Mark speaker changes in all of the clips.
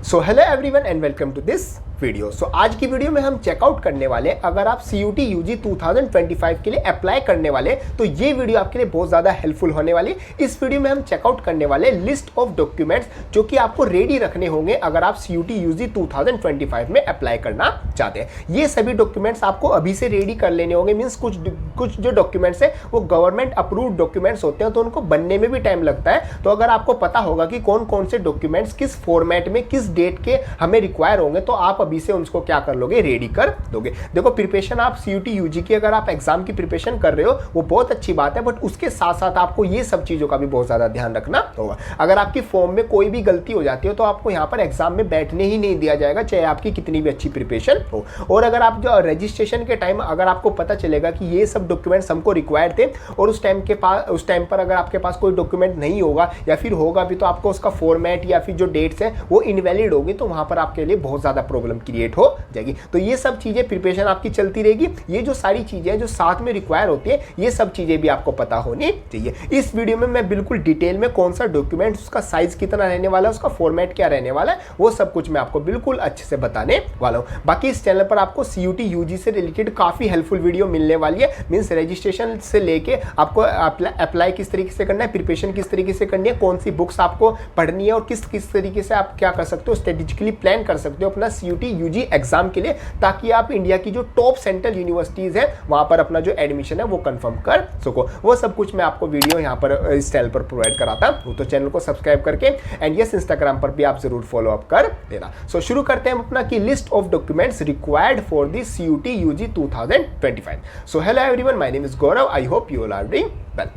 Speaker 1: So hello everyone and welcome to this video. So आज की video में हम चेकआउट करने वाले, अगर आप CUT UG 2025 के लिए अप्लाई करने वाले तो ये वीडियो आपके लिए बहुत ज़्यादा हेल्पफुल होने वाली। इस वीडियो में हम चेकआउट करने वाले लिस्ट ऑफ डॉक्यूमेंट्स जो कि आपको रेडी रखने होंगे अगर आप CUT UG 2025 में अप्लाई करना चाहते हैं। ये सभी डॉक्यूमेंट्स आपको अभी से रेडी कर लेने होंगे। मीन्स कुछ जो डॉक्यूमेंट्स है वो गवर्नमेंट अप्रूव्ड डॉक्यूमेंट्स होते हैं तो उनको बनने में भी टाइम लगता है। तो अगर आपको पता होगा कि कौन कौन से डॉक्यूमेंट्स किस फॉर्मेट में किस डेट के हमें रिक्वायर होंगे तो आप अभी से उनको क्या कर लोगे, रेडी कर दोगे। देखो, प्रिपरेशन आप CUT UG की अगर आप एग्जाम की प्रिपरेशन कर रहे हो वो बहुत अच्छी बात है, बट उसके साथ साथ आपको ये सब चीजों का भी बहुत ज्यादा ध्यान रखना होगा। अगर आपकी फॉर्म में कोई भी गलती हो जाती है तो आपको यहाँ पर एग्जाम में बैठने ही नहीं दिया जाएगा, चाहे आपकी कितनी भी अच्छी प्रिपरेशन हो। और अगर आप जो रजिस्ट्रेशन के टाइम अगर आपको पता चलेगा कि ये सब डॉक्यूमेंट्स हमको रिक्वायर्ड थे और उस टाइम पर अगर आपके पास कोई डॉक्यूमेंट नहीं होगा या फिर होगा भी तो आपको उसका फॉर्मेट या फिर जो डेट्स है वो इनवैलिड होगी तो वहां पर आपके लिए बहुत ज्यादा प्रॉब्लम क्रिएट हो जाएगी। तो ये सब चीजें प्रिपरेशन आपकी चलती रहेगी। ये जो सारी चीजें जो साथ में रिक्वायर होती है ये सब चीजें भी आपको पता होनी चाहिए। इस वीडियो में मैं बिल्कुल डिटेल में कौन सा डॉक्यूमेंट, उसका साइज कितना रहने वाला है, उसका फॉर्मेट क्या रहने वाला है, वो सब कुछ मैं आपको बिल्कुल अच्छे से बताने वाला हूँ। बाकी इस चैनल पर आपको CUT UG से रिलेटेड काफी हेल्पफुल वीडियो मिलने वाली है। मीन्स रजिस्ट्रेशन से लेके आपको अप्लाई किस तरीके से करना है, प्रिपरेशन किस तरीके से करनी है, कौन सी बुक्स आपको पढ़नी है और किस तरीके से आप क्या कर सकते हो, स्ट्रेटेजिकली प्लान कर सकते हो अपना CUT UG एग्जाम के लिए, ताकि आप इंडिया की जो टॉप सेंट्रल यूनिवर्सिटीज है वहां पर अपना जो एडमिशन है वो कंफर्म कर सको। वो सब कुछ मैं आपको वीडियो यहाँ पर इस चैनल पर प्रोवाइड कराता हूँ। तो चैनल को सब्सक्राइब करके एंड यस इंस्टाग्राम पर भी आप जरूर फॉलो अप कर देना। सो शुरू करते हैं अपना की list of documents required for the CUT UG 2025। So hello everyone, my name is Gaurav. I hope you all are doing well.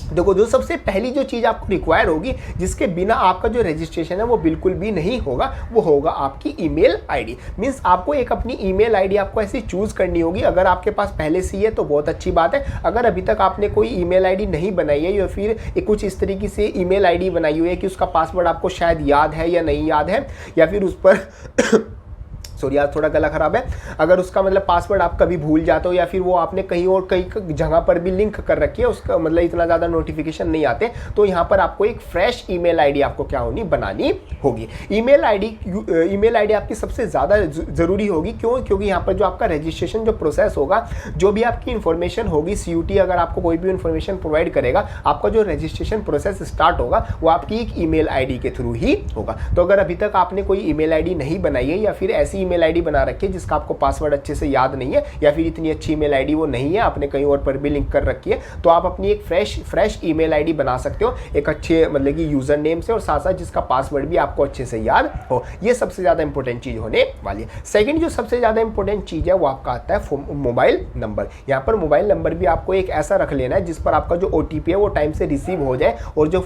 Speaker 1: देखो, जो सबसे पहली जो चीज़ आपको रिक्वायर होगी जिसके बिना आपका जो रजिस्ट्रेशन है वो बिल्कुल भी नहीं होगा, वो होगा आपकी ईमेल आईडी। मींस आपको एक अपनी ईमेल आईडी आपको ऐसी चूज करनी होगी। अगर आपके पास पहले से ही है तो बहुत अच्छी बात है। अगर अभी तक आपने कोई ईमेल आईडी नहीं बनाई है या फिर कुछ इस तरीके से ईमेल आईडी बनाई हुई है कि उसका पासवर्ड आपको शायद याद है या नहीं याद है, या फिर उस पर सॉरी यार थोड़ा गला खराब है, अगर उसका मतलब पासवर्ड आप कभी भूल जाते हो या फिर वो आपने कहीं जगह पर भी लिंक कर रखी है, उसका मतलब इतना ज़्यादा नोटिफिकेशन नहीं आते, तो यहाँ पर आपको एक फ्रेश ईमेल आईडी आपको क्या होनी, बनानी होगी। ईमेल आईडी आपकी सबसे ज़्यादा ज़रूरी होगी। क्यों? क्योंकि यहाँ पर जो आपका रजिस्ट्रेशन जो प्रोसेस होगा, जो भी आपकी इन्फॉर्मेशन होगी, CUT अगर आपको कोई भी इन्फॉर्मेशन प्रोवाइड करेगा, आपका जो रजिस्ट्रेशन प्रोसेस स्टार्ट होगा वो आपकी एक ईमेल आईडी के थ्रू ही होगा। तो अगर अभी तक आपने कोई ईमेल आईडी नहीं बनाई है या फिर ऐसी ईमेल आईडी बना रखी है जिसका आपको पासवर्ड अच्छे से याद नहीं है या फिर इतनी अच्छी ईमेल आईडी वो नहीं है, आपने कहीं और पर भी लिंक कर रखी है, तो आप अपनी एक फ्रेश ईमेल आईडी बना सकते हो एक अच्छे मतलब कि यूजर नेम से और साथ साथ जिसका पासवर्ड भी आपको अच्छे से याद हो। ये सबसे ज्यादा इंपॉर्टेंट चीज होने वाली है। सेकंड जो सबसे ज्यादा इंपॉर्टेंट चीज है वो आपका आता है मोबाइल नंबर। यहाँ पर मोबाइल नंबर भी आपको एक ऐसा रख लेना है जिस पर आपका जो OTP है वो टाइम से रिसीव हो जाए और जो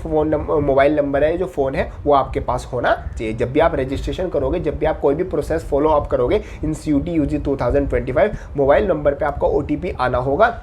Speaker 1: मोबाइल नंबर है, जो फोन है, वो आपके पास होना चाहिए। जब भी आप रजिस्ट्रेशन करोगे, जब भी आप कोई भी प्रोसेस फॉलो अप करोगे इन CUT UG 2025, मोबाइल नंबर पे आपका OTP आना होगा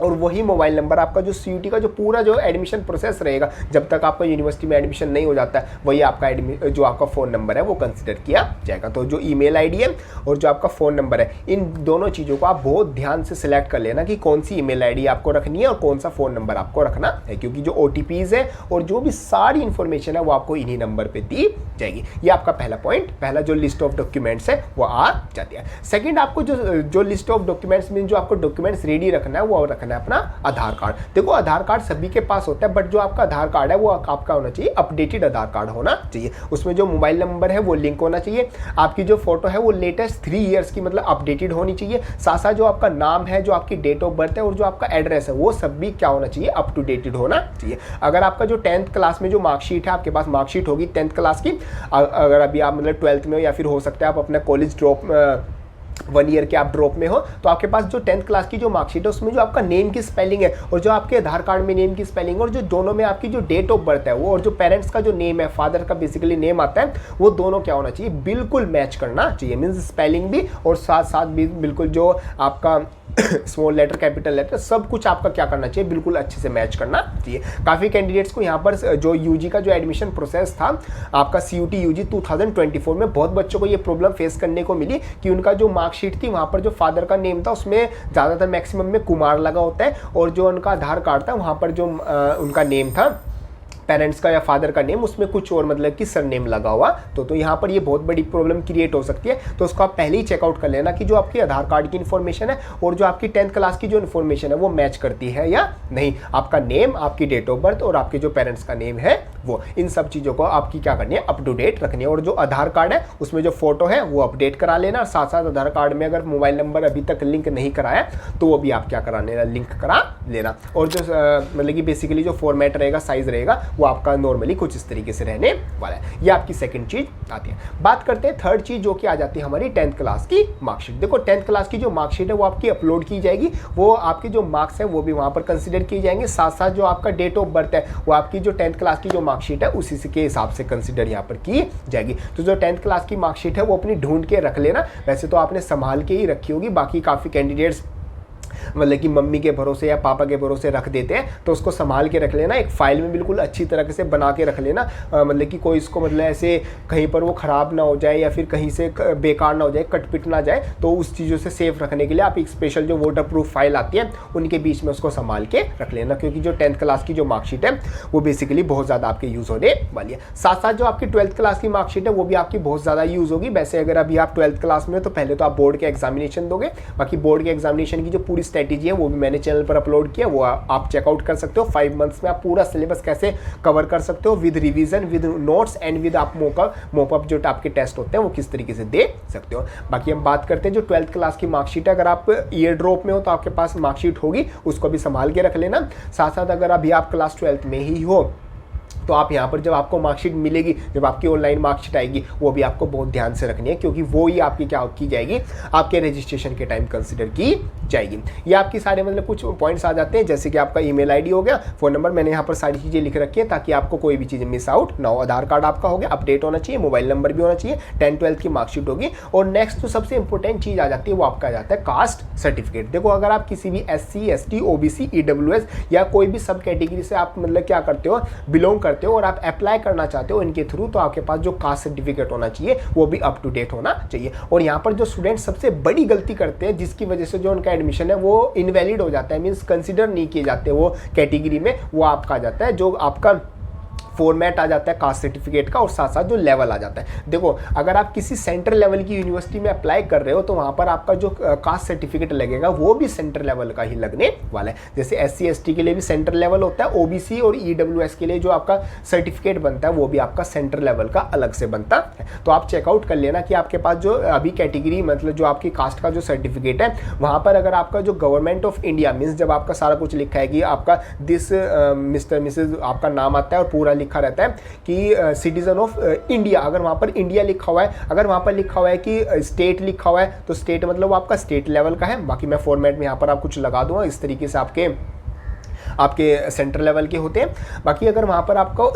Speaker 1: और वही मोबाइल नंबर आपका जो CUT का जो पूरा जो एडमिशन प्रोसेस रहेगा, जब तक आपका यूनिवर्सिटी में एडमिशन नहीं हो जाता है, वही आपका जो आपका फ़ोन नंबर है वो कंसिडर किया जाएगा। तो जो ईमेल आईडी है और जो आपका फ़ोन नंबर है, इन दोनों चीज़ों को आप बहुत ध्यान से सिलेक्ट कर लेना कि कौन सी ईमेल आईडी आपको रखनी है और कौन सा फ़ोन नंबर आपको रखना है, क्योंकि जो OTPs है और जो भी सारी इन्फॉर्मेशन है वो आपको इन्हीं नंबर पर दी जाएगी। ये आपका पहला पॉइंट, पहला जो लिस्ट ऑफ डॉक्यूमेंट्स है वो आ जाती है। सेकेंड, आपको जो लिस्ट ऑफ डॉक्यूमेंट्स मीन जो आपको डॉक्यूमेंट्स रेडी रखना है वो रखना है अपना आधार कार्ड। देखो, आधार कार्ड सभी के पास होता है, बट जो आपका आधार कार्ड है वो आपका होना चाहिए अपडेटेड आधार कार्ड होना चाहिए। उसमें जो मोबाइल नंबर है वो लिंक होना चाहिए। आपकी जो फोटो है वो लेटेस्ट 3 ईयर्स की मतलब अपडेटेड होनी चाहिए। साथ साथ जो आपका नाम है, जो आपकी डेट ऑफ बर्थ है और जो आपका एड्रेस है वो सब भी क्या होना चाहिए, अप टू डेटेड होना चाहिए। अगर आपका जो 10th क्लास में जो मार्कशीट है, आपके पास मार्कशीट होगी 10th क्लास की, अगर अभी आप मतलब 12th में हो या फिर हो सकता है आप अपना कॉलेज ड्रॉप 1 ईयर के आप ड्रॉप में हो, तो आपके पास जो 10th क्लास की जो मार्कशीट है उसमें जो आपका नेम की स्पेलिंग है और जो आपके आधार कार्ड में नेम की स्पेलिंग और जो दोनों में आपकी जो डेट ऑफ बर्थ है वो और जो पेरेंट्स का जो नेम है, फादर का बेसिकली नेम आता है, वो दोनों क्या होना चाहिए, बिल्कुल मैच करना चाहिए। मीन्स स्पेलिंग भी और साथ साथ भी बिल्कुल जो आपका स्मॉल लेटर, कैपिटल लेटर, सब कुछ आपका क्या करना चाहिए, बिल्कुल अच्छे से मैच करना चाहिए। काफ़ी कैंडिडेट्स को यहाँ पर जो UG का जो एडमिशन प्रोसेस था आपका CUT UG 2024 में, बहुत बच्चों को ये प्रॉब्लम फेस करने को मिली कि उनका जो मार्कशीट थी वहाँ पर जो फादर का नेम था उसमें ज़्यादातर मैक्सिमम में कुमार लगा होता है और जो उनका आधार कार्ड था वहाँ पर जो उनका नेम था पेरेंट्स का या फादर का नेम, उसमें कुछ और मतलब कि सरनेम लगा हुआ तो यहाँ पर ये बहुत बड़ी प्रॉब्लम क्रिएट हो सकती है। तो उसको आप पहले ही चेकआउट कर लेना कि जो आपकी आधार कार्ड की इन्फॉर्मेशन है और जो आपकी 10th क्लास की जो इन्फॉर्मेशन है वो मैच करती है या नहीं। आपका नेम, आपकी डेट ऑफ बर्थ और आपके जो पेरेंट्स का नेम है वो, इन सब चीज़ों को आपकी क्या करनी है, अप टू डेट रखनी है। और जो आधार कार्ड है उसमें जो फोटो है वो अपडेट करा लेना। साथ साथ आधार कार्ड में अगर मोबाइल नंबर अभी तक लिंक नहीं कराया तो वो भी आप क्या करा लेना, लिंक करा लेना। और जो मतलब कि बेसिकली जो फॉर्मेट रहेगा, साइज रहेगा, वो आपका नॉर्मली कुछ इस तरीके से रहने वाला है। ये आपकी सेकंड चीज आती है। बात करते हैं थर्ड चीज जो कि आ जाती है हमारी 10th क्लास की मार्कशीट। देखो 10th क्लास की जो मार्कशीट है वो आपकी अपलोड की जाएगी, वो आपके जो मार्क्स है वो भी वहां पर कंसीडर किए जाएंगे। साथ साथ जो आपका डेट ऑफ बर्थ है वो आपकी जो 10th क्लास की जो मार्कशीट है उसी के हिसाब से कंसीडर यहाँ पर की जाएगी। तो जो 10th क्लास की मार्कशीट है वो अपनी ढूंढ के रख लेना। वैसे तो आपने संभाल के ही रखी होगी, बाकी काफ़ी कैंडिडेट्स मतलब कि मम्मी के भरोसे या पापा के भरोसे रख देते हैं, तो उसको संभाल के रख लेना। एक फाइल में बिल्कुल अच्छी तरह से बना के रख लेना, मतलब कि कोई इसको मतलब ऐसे कहीं पर वो ख़राब ना हो जाए या फिर कहीं से बेकार ना हो जाए, कटपिट ना जाए। तो उस चीज़ों से सेफ रखने के लिए आप एक स्पेशल जो वाटर प्रूफ फाइल आती है उनके बीच में उसको संभाल के रख लेना, क्योंकि जो 10th क्लास की जो मार्कशीट है वो बेसिकली बहुत ज़्यादा आपके यूज़ होने वाली है। साथ साथ जो आपकी 12th क्लास की मार्कशीट है वो भी आपकी बहुत ज़्यादा यूज़ होगी। वैसे अगर अभी आप 12th क्लास में हो तो पहले तो आप बोर्ड के एग्जामिनेशन दोगे, बाकी बोर्ड के एग्जामिनेशन की जो पूरी स्ट्रैटेजी है वो भी मैंने चैनल पर अपलोड किया, वो आप चेकआउट कर सकते हो। 5 मंथ्स में आप पूरा सिलेबस कैसे कवर कर सकते हो with revision, with notes and with आप मोकअप जो आपके टेस्ट होते हैं वो किस तरीके से दे सकते हो। बाकी हम बात करते हैं जो 12th क्लास की मार्कशीट है, अगर आप ईयर ड्रॉप में हो तो आपके पास मार्कशीट होगी, उसको भी संभाल के रख लेना। साथ साथ अगर अभी आप क्लास 12th में ही हो तो आप यहाँ पर जब आपको मार्कशीट मिलेगी, जब आपकी ऑनलाइन मार्कशीट आएगी, वो भी आपको बहुत ध्यान से रखनी है, क्योंकि वो ही आपकी क्या की जाएगी, आपके रजिस्ट्रेशन के टाइम कंसिडर की जाएगी। ये आपकी सारे मतलब कुछ पॉइंट्स आ जाते हैं, जैसे कि आपका ईमेल आईडी हो गया, फ़ोन नंबर, मैंने यहाँ पर सारी चीज़ें लिख रखी है ताकि आपको कोई भी चीज़ मिस आउट ना हो। आधार कार्ड आपका हो गया, अपडेट होना चाहिए, मोबाइल नंबर भी होना चाहिए, 10th 12th की मार्कशीट होगी। और नेक्स्ट तो सबसे इंपॉर्टेंट चीज़ आ जाती है, वो आपका आ जाता है कास्ट सर्टिफिकेट। देखो अगर आप किसी भी SC ST OBC EWS या कोई भी सब कैटेगरी से आप मतलब क्या करते हो, बिलोंग करते हो और आप अप्लाई करना चाहते हो इनके थ्रू, तो आपके पास जो कास्ट सर्टिफिकेट होना चाहिए वो भी अप टू डेट होना चाहिए। और यहाँ पर जो स्टूडेंट सबसे बड़ी गलती करते हैं, जिसकी वजह से जो उनका एडमिशन है वो इनवैलिड हो जाता है, मींस कंसीडर नहीं किए जाते वो कैटेगरी में, वो आपका आ जाता है जो आपका फॉर्मेट आ जाता है कास्ट सर्टिफिकेट का, और साथ साथ जो लेवल आ जाता है। देखो अगर आप किसी सेंट्रल लेवल की यूनिवर्सिटी में अप्लाई कर रहे हो तो वहाँ पर आपका जो कास्ट सर्टिफिकेट लगेगा वो भी सेंट्रल लेवल का ही लगने वाला है। जैसे SC ST के लिए भी सेंट्रल लेवल होता है, OBC और EWS के लिए जो आपका सर्टिफिकेट बनता है वो भी आपका सेंट्रल लेवल का अलग से बनता है। तो आप चेकआउट कर लेना कि आपके पास जो अभी कैटेगरी मतलब जो आपकी कास्ट का जो सर्टिफिकेट है वहाँ पर अगर आपका जो गवर्नमेंट ऑफ इंडिया मीन्स जब आपका सारा कुछ लिखा है कि आपका दिस मिस्टर मिसेज आपका नाम आता है और पूरा लिखा रहता है कि सिटीजन ऑफ इंडिया, अगर वहाँ पर इंडिया लिखा हुआ है, अगर वहाँ पर लिखा हुआ है कि स्टेट लिखा हुआ है तो स्टेट मतलब वो आपका स्टेट लेवल का है। बाकी मैं फॉर्मेट में यहाँ पर आप कुछ लगा दूंगा, इस तरीके से आपके सेंट्रल लेवल के होते हैं। बाकी अगर वहाँ पर आपको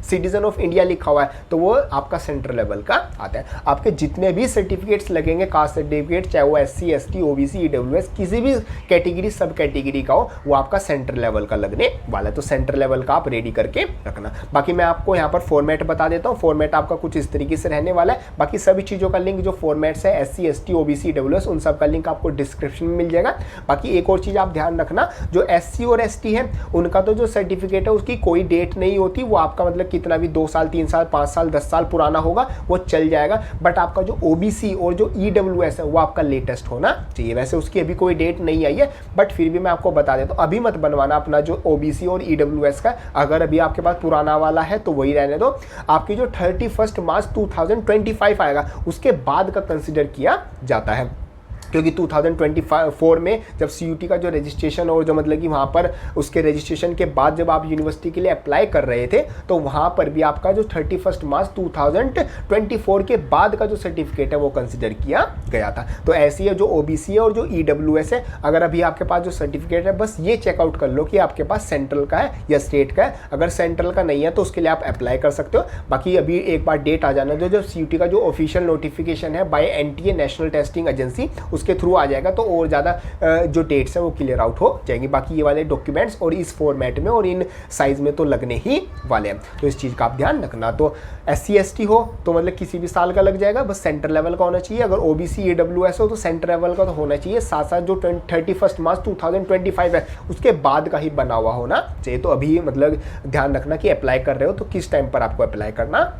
Speaker 1: सिटीजन ऑफ इंडिया लिखा हुआ है तो वो आपका सेंट्रल लेवल का आता है। आपके जितने भी सर्टिफिकेट्स लगेंगे कास्ट सर्टिफिकेट, चाहे वो SC ST OBC EWS किसी भी कैटेगरी सब कैटेगरी का हो, वो आपका सेंट्रल लेवल का लगने वाला है। तो सेंट्रल लेवल का आप रेडी करके रखना। बाकी मैं आपको यहाँ पर फॉर्मेट बता देता हूँ, फॉर्मेट आपका कुछ इस तरीके से रहने वाला है। बाकी सभी चीज़ों का लिंक जो फॉर्मेट्स है SC ST OBC EWS उन सब का लिंक आपको डिस्क्रिप्शन में मिल जाएगा। बाकी एक और चीज़ आप ध्यान रखना, जो SC और ST है उनका तो जो सर्टिफिकेट है उसकी कोई डेट नहीं होती, वो आपका मतलब कितना भी 2 साल 3 साल 5 साल 10 साल पुराना होगा वो चल जाएगा। बट आपका जो OBC और जो EWS है वो आपका लेटेस्ट होना चाहिए। वैसे उसकी अभी कोई डेट नहीं आई है, बट फिर भी मैं आपको बता देता हूँ, अभी मत बनवाना अपना जो OBC और EWS का। अगर अभी आपके पास पुराना वाला है तो वही रहने दो। आपकी जो 31 मार्च 2025 आएगा उसके बाद का कंसिडर किया जाता है, क्योंकि 2024 में जब CUT का जो रजिस्ट्रेशन और जो मतलब कि वहाँ पर उसके रजिस्ट्रेशन के बाद जब आप यूनिवर्सिटी के लिए अप्लाई कर रहे थे तो वहाँ पर भी आपका जो 31 मार्च 2024 के बाद का जो सर्टिफिकेट है वो कंसिडर किया गया था। तो ऐसी है जो OBC है और जो EWS है, अगर अभी आपके पास जो सर्टिफिकेट है बस ये चेकआउट कर लो कि आपके पास सेंट्रल का है या स्टेट का है। अगर सेंट्रल का नहीं है तो उसके लिए आप अप्लाई कर सकते हो। बाकी अभी एक बार डेट आ जाना जो CUT का जो ऑफिशियल नोटिफिकेशन है by NTA national testing agency उसके थ्रू आ जाएगा तो और ज़्यादा जो डेट्स हैं वो क्लियर आउट हो जाएंगी। बाकी ये वाले डॉक्यूमेंट्स और इस फॉर्मेट में और इन साइज़ में तो लगने ही वाले हैं, तो इस चीज़ का आप ध्यान रखना। तो SC ST हो तो मतलब किसी भी साल का लग जाएगा, बस सेंटर लेवल का होना चाहिए। अगर OBC AWS हो तो सेंटर लेवल का तो होना चाहिए, साथ साथ जो 31 मार्च 2025 है उसके बाद का ही बना हुआ होना चाहिए। तो अभी मतलब ध्यान रखना कि अप्लाई कर रहे हो तो किस टाइम पर आपको अप्लाई करना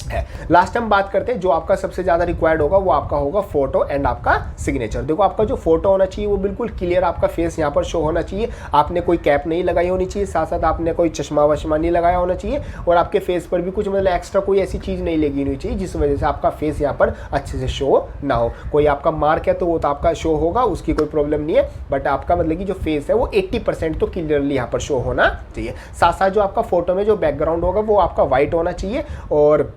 Speaker 1: है। लास्ट हम बात करते हैं जो आपका सबसे ज़्यादा रिक्वायर्ड होगा वो आपका होगा फोटो एंड आपका सिग्नेचर। देखो आपका जो फोटो होना चाहिए वो बिल्कुल क्लियर आपका फेस यहाँ पर शो होना चाहिए, आपने कोई कैप नहीं लगाई होनी चाहिए, साथ साथ आपने कोई चश्मा वश्मा नहीं लगाया होना चाहिए और आपके फेस पर भी कुछ मतलब एक्स्ट्रा कोई ऐसी चीज़ नहीं लगी होनी चाहिए जिस वजह से आपका फेस यहाँ पर अच्छे से शो ना हो। कोई आपका मार्क है तो वो तो आपका शो होगा, उसकी कोई प्रॉब्लम नहीं है, बट आपका मतलब कि जो फेस है वो 80% तो क्लियरली यहाँ पर शो होना चाहिए। साथ साथ जो आपका फोटो में जो बैकग्राउंड होगा वो आपका वाइट होना चाहिए और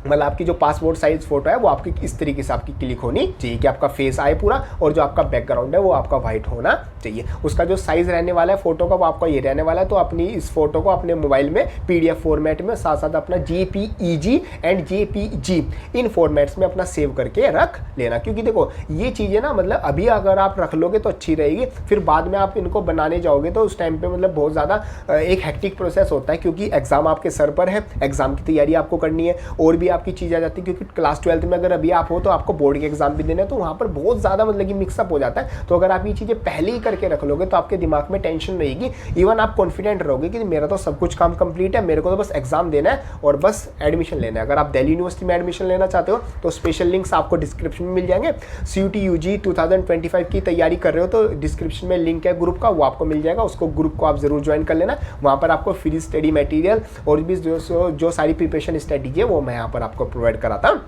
Speaker 1: मतलब आपकी जो पासपोर्ट साइज फोटो है वो आपकी इस तरीके से आपकी क्लिक होनी चाहिए कि आपका फेस आए पूरा और जो आपका बैकग्राउंड है वो आपका वाइट होना चाहिए। उसका जो साइज रहने वाला है फोटो का वो आपका ये रहने वाला है, तो अपनी इस फोटो को अपने मोबाइल में PDF फॉर्मेट में साथ साथ अपना JPEG and JPG in formats में अपना सेव करके रख लेना, क्योंकि देखो ये चीज़ें ना मतलब अभी अगर आप रख लोगे तो अच्छी रहेगी, फिर बाद में आप इनको बनाने जाओगे तो उस टाइम पे मतलब बहुत ज़्यादा एक हेक्टिक प्रोसेस होता है, क्योंकि एग्जाम आपके सर पर है, एग्जाम की तैयारी आपको करनी है और भी आपकी चीज़ आ जाती है, क्योंकि क्लास 12th में अगर अभी आप हो तो आपको बोर्ड के एग्जाम भी देने हैं, तो वहाँ पर बहुत ज़्यादा मतलब कि मिक्सअप हो जाता है। तो अगर आप ये चीज़ें पहले ही करके रख लोगे तो आपके दिमाग में टेंशन रहेगी, इवन आप कॉन्फिडेंट रहोगे कि मेरा तो सब कुछ काम कंप्लीट है, मेरे को तो बस एग्जाम देना है और बस एडमिशन लेना है। अगर आप दिल्ली यूनिवर्सिटी में एडमिशन लेना चाहते हो तो स्पेशल लिंक्स आपको डिस्क्रिप्शन में मिल जाएंगे। CUT UG 2025 की तैयारी कर रहे हो तो डिस्क्रिप्शन में लिंक है ग्रुप का, वो आपको मिल जाएगा, उसको ग्रुप को आप जरूर ज्वाइन कर लेना। वहाँ पर आपको फ्री स्टडी मटेरियल और भी जो सारी प्रिपरेशन स्ट्रेटेजी है वो मैं यहाँ पर आपको प्रोवाइड कराता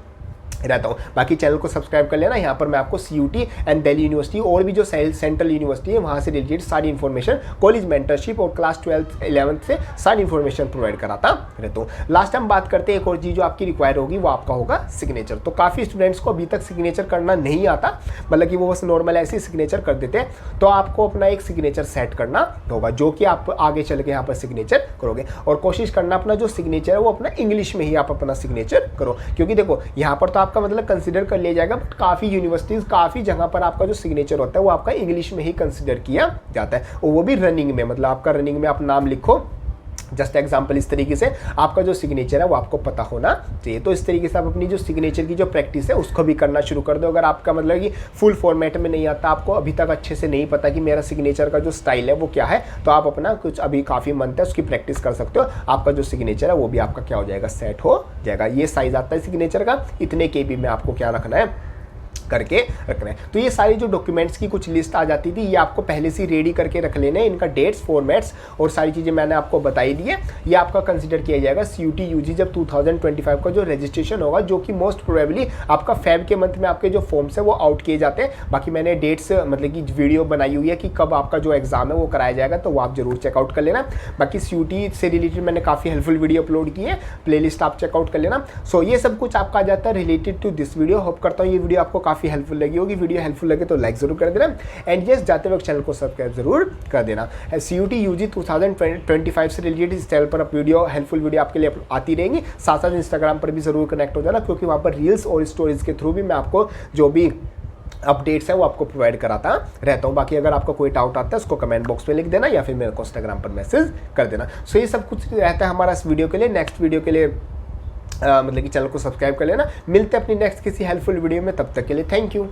Speaker 1: रहता हूँ। बाकी चैनल को सब्सक्राइब कर लेना। यहाँ पर मैं आपको CUT एंड दिल्ली यूनिवर्सिटी और भी जो सेंट्रल यूनिवर्सिटी है वहाँ से रिलेटेड सारी इन्फॉर्मेशन, कॉलेज मेंटरशिप और क्लास 12th 11th से सारी इन्फॉर्मेशन प्रोवाइड कराता रहता हूँ। लास्ट हम बात करते हैं एक और चीज़ जो आपकी रिक्वायर होगी वो आपका होगा सिग्नेचर। तो काफ़ी स्टूडेंट्स को अभी तक सिग्नेचर करना नहीं आता, मतलब कि वो बस नॉर्मल ऐसे ही सिग्नेचर कर देते हैं। तो आपको अपना एक सिग्नेचर सेट करना होगा जो कि आप आगे चल के यहाँ पर सिग्नेचर करोगे, और कोशिश करना अपना जो सिग्नेचर है वो अपना इंग्लिश में ही आप अपना सिग्नेचर करो, क्योंकि देखो यहाँ पर तो आपका मतलब कंसीडर कर लिया जाएगा, बट काफ़ी यूनिवर्सिटीज़ काफ़ी जगह पर आपका जो सिग्नेचर होता है वो आपका इंग्लिश में ही कंसीडर किया जाता है, और वो भी रनिंग में, मतलब आपका रनिंग में आप नाम लिखो। जस्ट एग्जाम्पल इस तरीके से आपका जो सिग्नेचर है वो आपको पता होना चाहिए। तो इस तरीके से आप अपनी जो सिग्नेचर की जो प्रैक्टिस है उसको भी करना शुरू कर दो। अगर आपका मतलब कि फुल फॉर्मेट में नहीं आता, आपको अभी तक अच्छे से नहीं पता कि मेरा सिग्नेचर का जो स्टाइल है वो क्या है, तो आप अपना कुछ अभी काफ़ी मंथ है उसकी प्रैक्टिस कर सकते हो। आपका जो सिग्नेचर है वो भी आपका क्या हो जाएगा, सेट हो जाएगा। ये साइज आता है सिग्नेचर का, इतने KB में आपको क्या रखना है, करके रखना है। तो ये सारी जो डॉक्यूमेंट्स की कुछ लिस्ट आ जाती थी ये आपको पहले से रेडी करके रख लेने, इनका डेट्स, फॉर्मेट्स और सारी चीज़ें मैंने आपको बताई दी है। ये आपका कंसीडर किया जाएगा CUT UG जब 2025 का जो रजिस्ट्रेशन होगा, जो कि मोस्ट प्रोबेबली आपका फेब के मंथ में आपके जो फॉर्म्स है वो आउट किए जाते हैं। बाकी मैंने डेट्स मतलब कि वीडियो बनाई हुई है कि कब आपका जो एग्जाम है वो कराया जाएगा, तो वो आप जरूर चेकआउट कर लेना। बाकी CUT से रिलेटेड मैंने काफ़ी हेल्पफुल वीडियो अपलोड की है, प्लेलिस्ट आप चेकआउट कर लेना। सो ये सब कुछ आपका आ जाता है related to this video. Hope करता हूँ ये वीडियो आपको काफ़ी हेल्पफुल लगी होगी। वीडियो हेल्पफुल लगे तो लाइक जरूर कर देना, एंड यस जाते वक्त चैनल को सब्सक्राइब जरूर कर देना। CUT UG 2025 से रिलेटेड इस चैनल पर वीडियो, हेल्पफुल वीडियो आपके लिए आती रहेंगी। साथ साथ इंस्टाग्राम पर भी जरूर कनेक्ट हो जाना, क्योंकि वहाँ पर रील्स और स्टोरीज के थ्रू भी मैं आपको जो भी अपडेट्स है वो आपको प्रोवाइड कराता रहता हूँ। बाकी अगर आपका कोई डाउट आता है उसको कमेंट बॉक्स में लिख देना या फिर मेरे को इंस्टाग्राम पर मैसेज कर देना। सो ये सब कुछ रहता है हमारा इस वीडियो के लिए। नेक्स्ट वीडियो के लिए मतलब कि चैनल को सब्सक्राइब कर लेना। मिलते हैं अपनी नेक्स्ट किसी हेल्पफुल वीडियो में, तब तक के लिए थैंक यू।